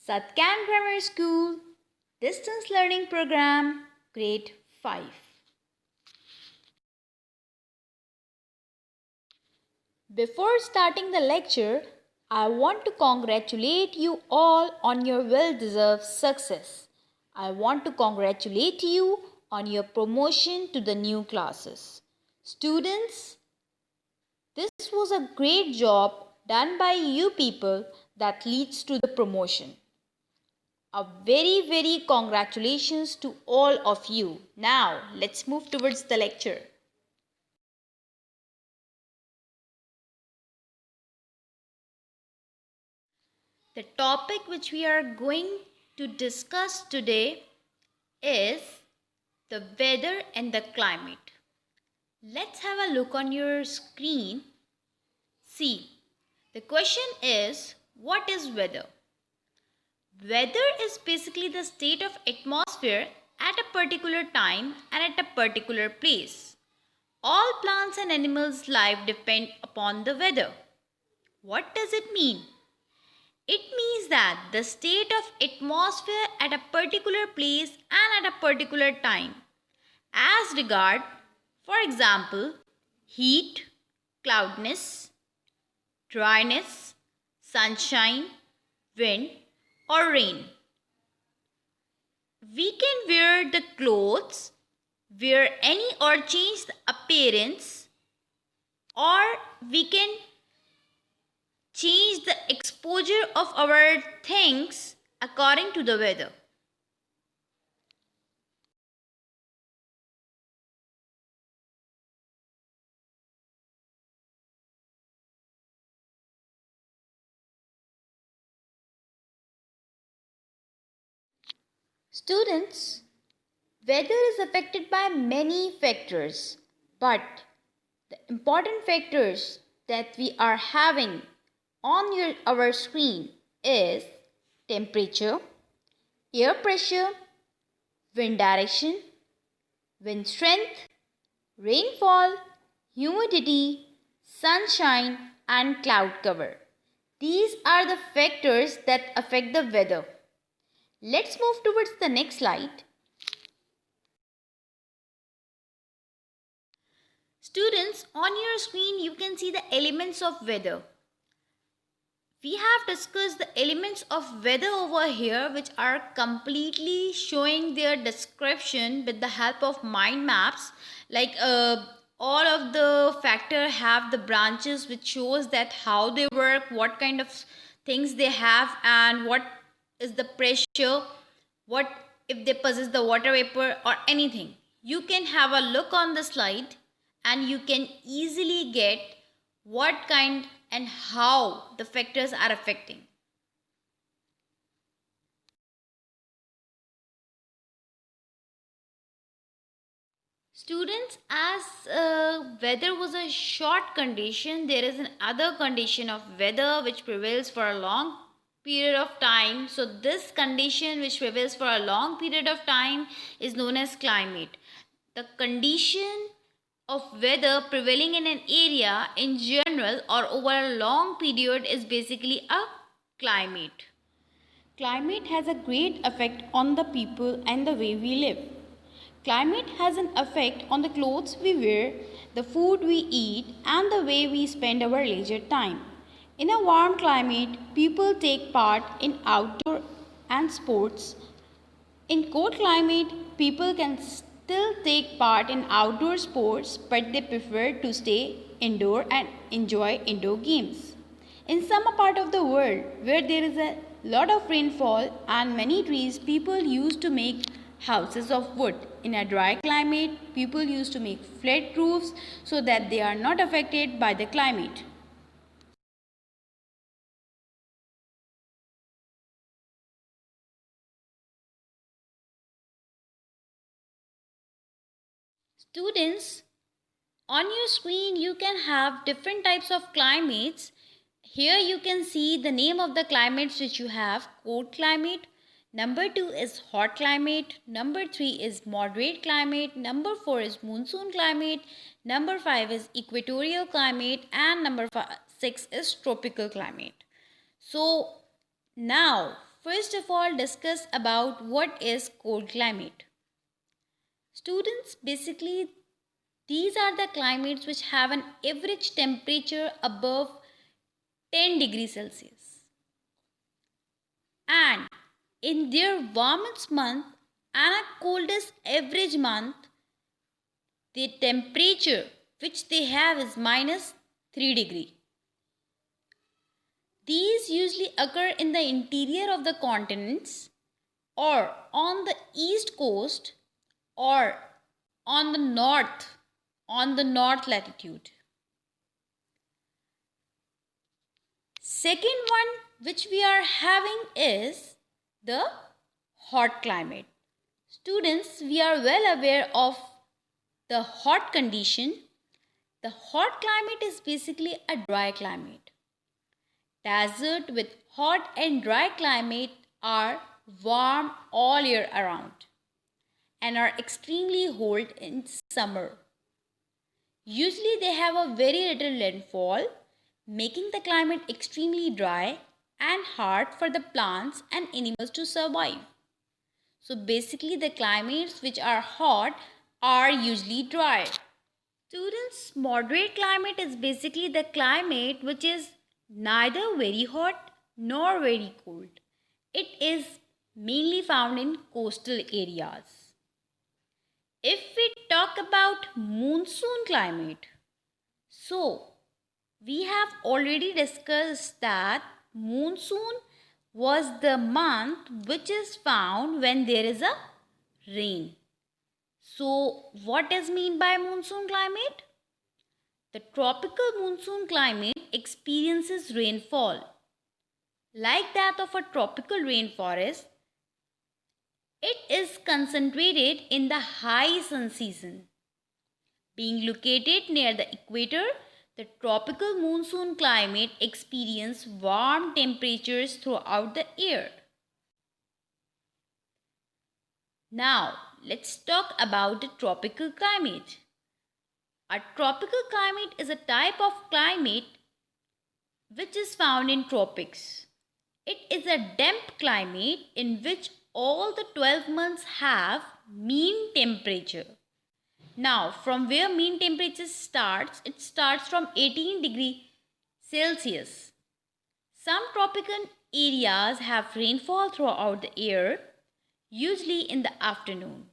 Satkan Grammar School Distance Learning Program, Grade 5. Before starting the lecture, I want to congratulate you all on your well-deserved success. I want to congratulate you on your promotion to the new classes. Students, this was a great job done by you people that leads to the promotion. A very congratulations to all of you. Now, let's move towards the lecture. The topic which we are going to discuss today is the weather and the climate. Let's have a look on your screen. See, the question is, what is weather? Weather is basically the state of atmosphere at a particular time and at a particular place. All plants and animals' life depend upon the weather. What does it mean? It means that the state of atmosphere at a particular place and at a particular time. As regard, for example, heat, cloudiness, dryness, sunshine, wind or rain. We can wear the clothes, wear any or change the appearance, or we can change the exposure of our things according to the weather. Students, weather is affected by many factors, but the important factors that we are having on our screen is temperature, air pressure, wind direction, wind strength, rainfall, humidity, sunshine and cloud cover. These are the factors that affect the weather. Let's move towards the next slide. Students, on your screen you can see the elements of weather. We have discussed the elements of weather over here, which are completely showing their description with the help of mind maps. Like all of the factor have the branches which shows that how they work, what kind of things they have, and what is the pressure, what if they possess the water vapor or anything. You can have a look on the slide and you can easily get what kind and how the factors are affecting. Students, as weather was a short condition, there is another condition of weather which prevails for a long period of time. So this condition which prevails for a long period of time is known as climate. The condition of weather prevailing in an area in general or over a long period is basically a climate. Climate has a great effect on the people and the way we live. Climate has an effect on the clothes we wear, the food we eat, and the way we spend our leisure time. In a warm climate, people take part in outdoor and sports. In cold climate, people can still take part in outdoor sports, but they prefer to stay indoor and enjoy indoor games. In some part of the world where there is a lot of rainfall and many trees, people used to make houses of wood. In a dry climate, people used to make flat roofs so that they are not affected by the climate. Students, on your screen you can have different types of climates. Here you can see the name of the climates which you have. Cold climate, number 2 is hot climate, number 3 is moderate climate, number 4 is monsoon climate, number 5 is equatorial climate, and number 6 is tropical climate. So now first of all discuss about what is cold climate. Students, basically these are the climates which have an average temperature above 10 degrees Celsius. And in their warmest month and a coldest average month, the temperature which they have is minus 3 degree. These usually occur in the interior of the continents or on the east coast or on the north latitude. Second one which we are having is the hot climate. Students, we are well aware of the hot condition. The hot climate is basically a dry climate. Desert with hot and dry climate are warm all year around and are extremely cold in summer. Usually they have a very little rainfall, making the climate extremely dry and hard for the plants and animals to survive. So basically the climates which are hot are usually dry. Students, moderate climate is basically the climate which is neither very hot nor very cold. It is mainly found in coastal areas. If we talk about monsoon climate, so we have already discussed that monsoon was the month which is found when there is a rain. So what is mean by monsoon climate? The tropical monsoon climate experiences rainfall like that of a tropical rainforest. It is concentrated in the high sun season. Being located near the equator, the tropical monsoon climate experiences warm temperatures throughout the year. Now, let's talk about the tropical climate. A tropical climate is a type of climate which is found in tropics. It is a damp climate in which all the 12 months have mean temperature. Now, from where mean temperature starts, it starts from 18 degrees Celsius. Some tropical areas have rainfall throughout the year, usually in the afternoon.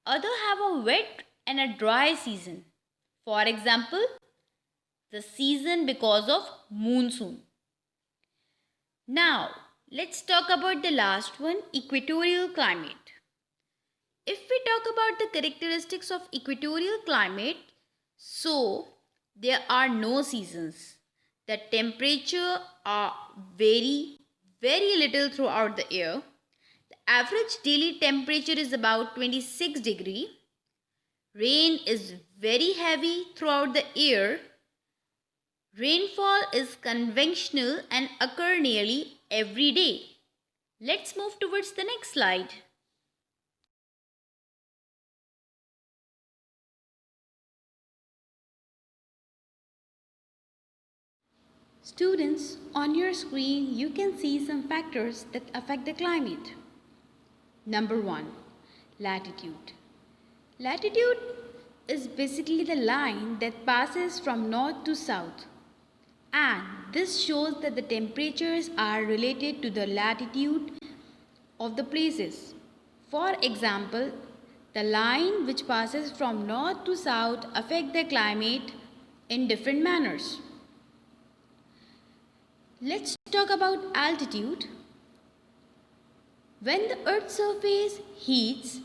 Others have a wet and a dry season. For example, the season because of monsoon. Now, let's talk about the last one, equatorial climate. If we talk about the characteristics of equatorial climate, so there are no seasons. The temperature are very little throughout the year. The average daily temperature is about 26 degree. Rain is very heavy throughout the year. Rainfall is conventional and occur nearly every day. Let's move towards the next slide. Students, on your screen you can see some factors that affect the climate. Number 1, latitude. Latitude is basically the line that passes from north to south, and this shows that the temperatures are related to the latitude of the places. For example, the line which passes from north to south affect the climate in different manners. Let's talk about altitude. When the Earth's surface heats,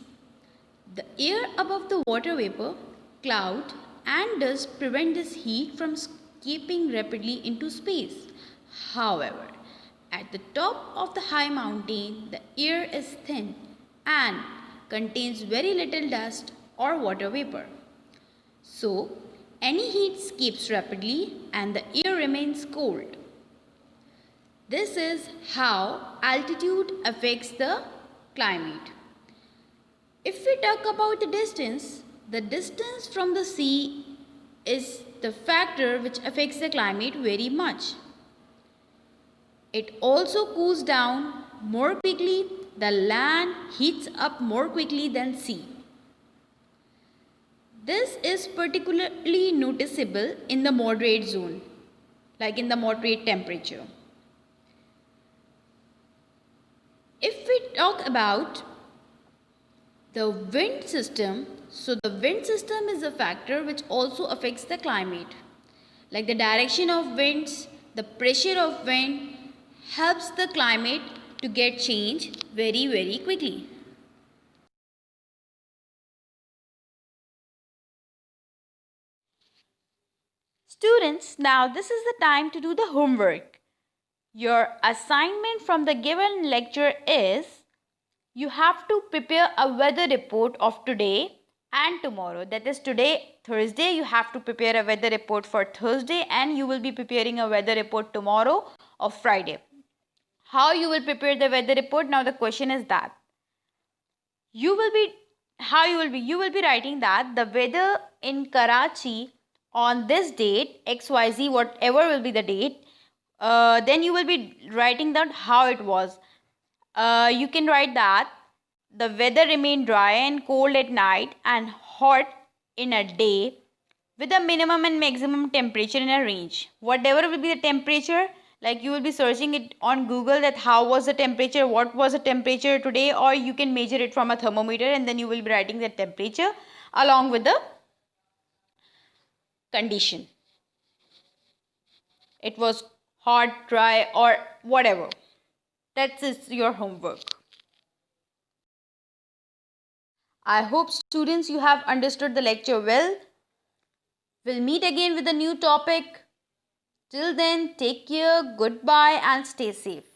the air above the water vapor, cloud and dust prevent this heat from escaping rapidly into space. However, at the top of the high mountain, the air is thin and contains very little dust or water vapor. So, any heat escapes rapidly and the air remains cold. This is how altitude affects the climate. If we talk about the distance from the sea is the factor which affects the climate very much. It also cools down more quickly. The land heats up more quickly than sea. This is particularly noticeable in the moderate zone, like in the moderate temperature. If we talk about the wind system, so the wind system is a factor which also affects the climate. Like the direction of winds, the pressure of wind helps the climate to get changed very quickly. Students, now this is the time to do the homework. Your assignment from the given lecture is you have to prepare a weather report of today and tomorrow. That is today, Thursday, you have to prepare a weather report for Thursday, and you will be preparing a weather report tomorrow of Friday. How you will prepare the weather report? Now the question is that you will be writing that the weather in Karachi on this date XYZ, whatever will be the date. Then you will be writing down how it was. You can write that the weather remained dry and cold at night and hot in a day, with a minimum and maximum temperature in a range. Whatever will be the temperature, like you will be searching it on Google that how was the temperature, what was the temperature today, or you can measure it from a thermometer, and then you will be writing the temperature along with the condition. It was hot, dry, or whatever. That is your homework. I hope students you have understood the lecture well. We'll meet again with a new topic. Till then, take care, goodbye, and stay safe.